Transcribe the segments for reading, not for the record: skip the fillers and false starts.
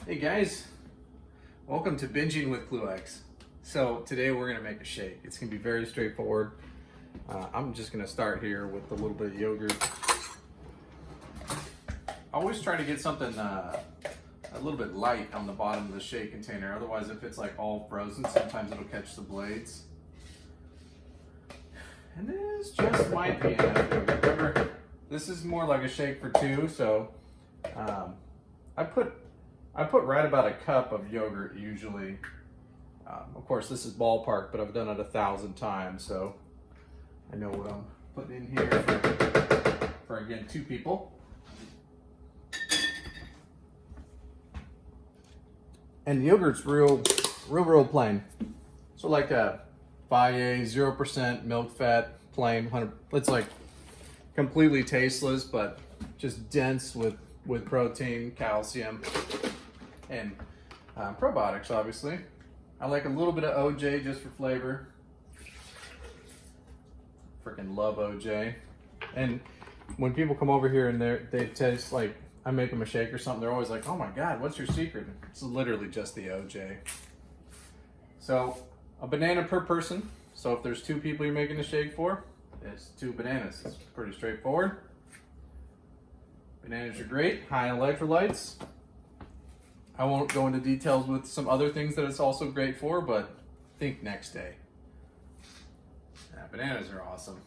Hey guys, welcome to Binging with BabCluexish. So today we're gonna make a shake. It's gonna be very straightforward. I'm just gonna start here with a little bit of yogurt. I always try to get something a little bit light on the bottom of the shake container. Otherwise, if it's like all frozen, sometimes it'll catch the blades. And this just might be enough. Remember, this is more like a shake for two, so I put right about a cup of yogurt usually. Of course, this is ballpark, but I've done it 1,000 times, so I know what I'm putting in here for again, two people. And the yogurt's real plain. So like a Valle 0% milk fat, plain 100. It's like completely tasteless, but just dense with protein, calcium, and probiotics, obviously. I like a little bit of OJ just for flavor. Freaking love OJ. And when people come over here and they taste like I make them a shake or something, they're always like, "Oh my God, what's your secret?" It's literally just the OJ. So a banana per person. So if there's two people you're making a shake for, it's 2 bananas. It's pretty straightforward. Bananas are great, high in electrolytes. I won't go into details with some other things that it's also great for, but think next day. Yeah, bananas are awesome.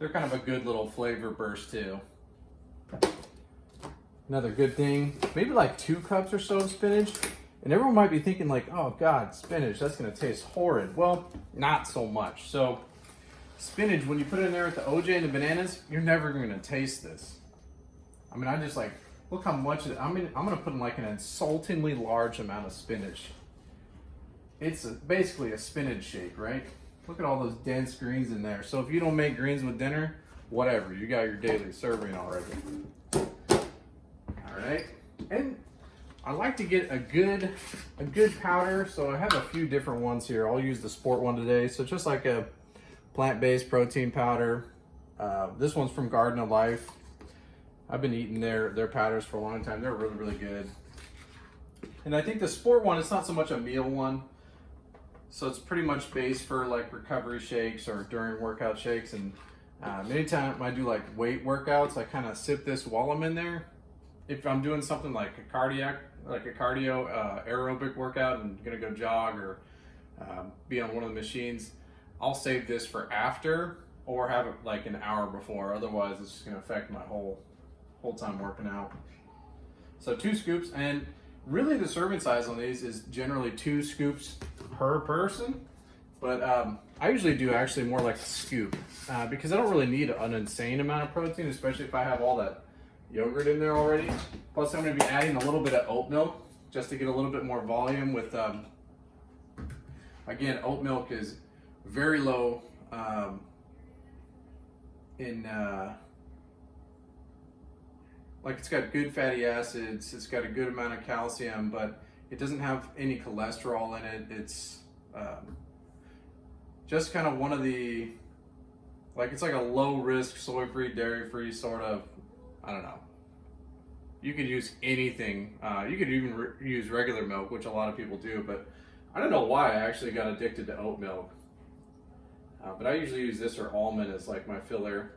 They're kind of a good little flavor burst too. Another good thing, maybe like 2 cups or so of spinach. And everyone might be thinking like, oh God, spinach, that's gonna taste horrid. Well, not so much. So spinach, when you put it in there with the OJ and the bananas, you're never gonna taste this. I mean, I just like, look how much, I'm gonna put in like an insultingly large amount of spinach. It's basically a spinach shake, right? Look at all those dense greens in there. So if you don't make greens with dinner, whatever, you got your daily serving already. All right, and I like to get a good powder, so I have a few different ones here. I'll use the sport one today. So just like a plant-based protein powder. This one's from Garden of Life. I've been eating their powders for a long time. They're really good. And I think the sport one, it's not so much a meal one. So it's pretty much based for like recovery shakes or during workout shakes. And anytime I do like weight workouts, I kind of sip this while I'm in there. If I'm doing something like a cardio aerobic workout and gonna go jog or be on one of the machines, I'll save this for after or have it like an hour before. Otherwise, it's just gonna affect my whole time working out. So 2 scoops, and really the serving size on these is generally 2 scoops per person. But I usually do actually more like a scoop because I don't really need an insane amount of protein, especially if I have all that yogurt in there already. Plus I'm going to be adding a little bit of oat milk just to get a little bit more volume with, again, oat milk is very low like it's got good fatty acids, it's got a good amount of calcium, but it doesn't have any cholesterol in it. It's just kind of one of the, like it's like a low risk, soy-free, dairy-free sort of, I don't know. You could use anything. You could even use regular milk, which a lot of people do, but I don't know why I actually got addicted to oat milk. But I usually use this or almond as like my filler.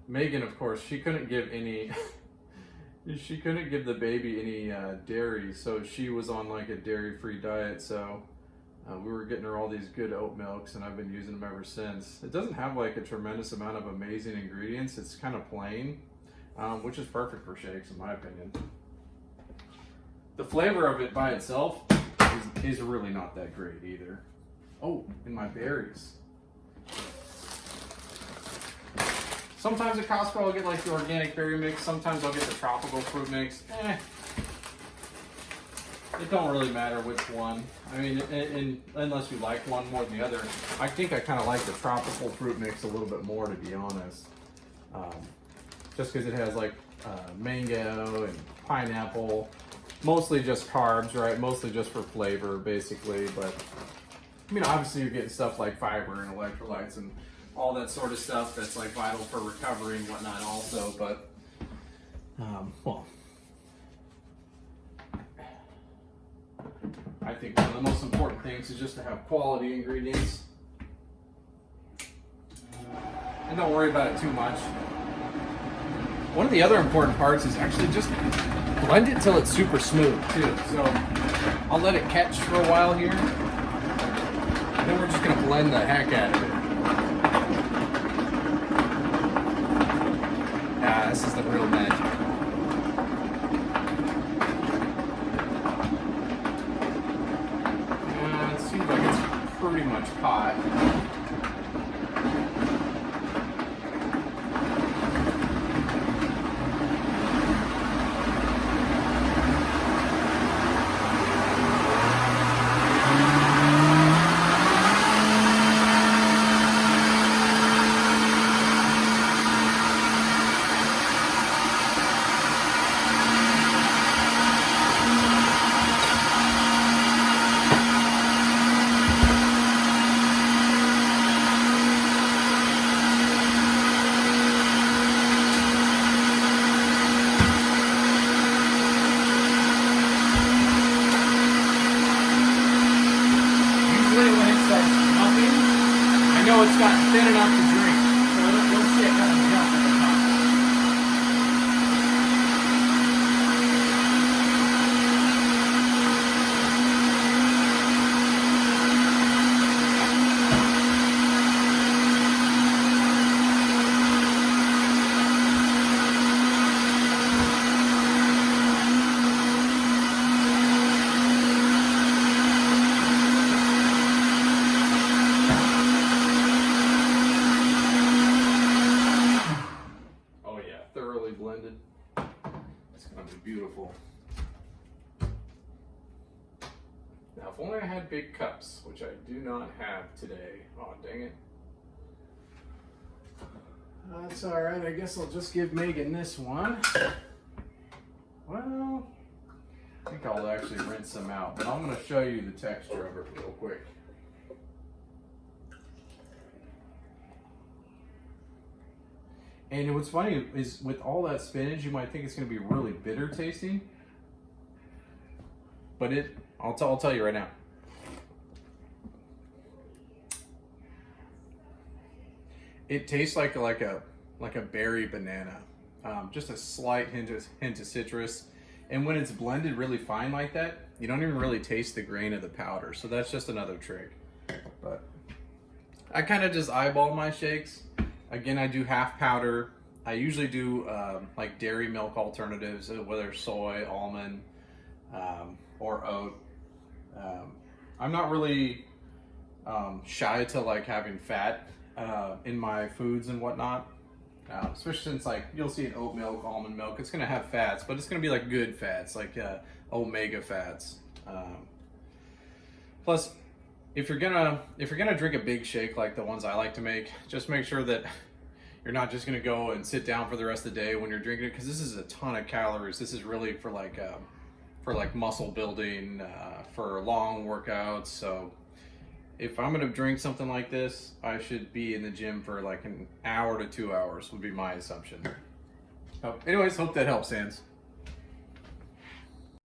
Megan, of course, she couldn't give any, she couldn't give the baby any dairy, so she was on like a dairy-free diet, so we were getting her all these good oat milks, and I've been using them ever since. It doesn't have like a tremendous amount of amazing ingredients. It's kind of plain, which is perfect for shakes in my opinion. The flavor of it by itself is really not that great either. Oh, and my berries. Sometimes at Costco I'll get like the organic berry mix. Sometimes I'll get the tropical fruit mix. It don't really matter which one. I mean, unless you like one more than the other. I think I kind of like the tropical fruit mix a little bit more, to be honest. Just because it has like mango and pineapple. Mostly just carbs, right? Mostly just for flavor, basically. But I mean, obviously you're getting stuff like fiber and electrolytes and all that sort of stuff that's like vital for recovery and whatnot also, but well, I think one of the most important things is just to have quality ingredients. And don't worry about it too much. One of the other important parts is actually just blend it till it's super smooth too. So I'll let it catch for a while here. And then we're just gonna blend the heck out of it. Ah, this is the real magic. It seems like it's pretty much caught. I know it's gotten thin enough to drink, so you'll see it kind of jump at the top. Thoroughly blended. It's going to be beautiful. Now, if only I had big cups, which I do not have today. Oh, dang it. That's all right. I guess I'll just give Megan this one. Well, I think I'll actually rinse them out, but I'm going to show you the texture of it real quick. And what's funny is with all that spinach, you might think it's going to be really bitter tasting, but I'll tell you right now. It tastes like a berry banana, just a slight hint of citrus. And when it's blended really fine like that, you don't even really taste the grain of the powder. So that's just another trick. But I kind of just eyeball my shakes. Again, I do half powder. I usually do like dairy milk alternatives, whether soy, almond, or oat. I'm not really shy to like having fat in my foods and whatnot. Especially since like you'll see in oat milk, almond milk, it's gonna have fats, but it's gonna be like good fats, like omega fats. Plus, if you're gonna drink a big shake like the ones I like to make, just make sure that you're not just gonna go and sit down for the rest of the day when you're drinking it, because this is a ton of calories. This is really for like muscle building, for long workouts. So if I'm gonna drink something like this, I should be in the gym for like an hour to 2 hours would be my assumption. So anyways, hope that helps, Sans.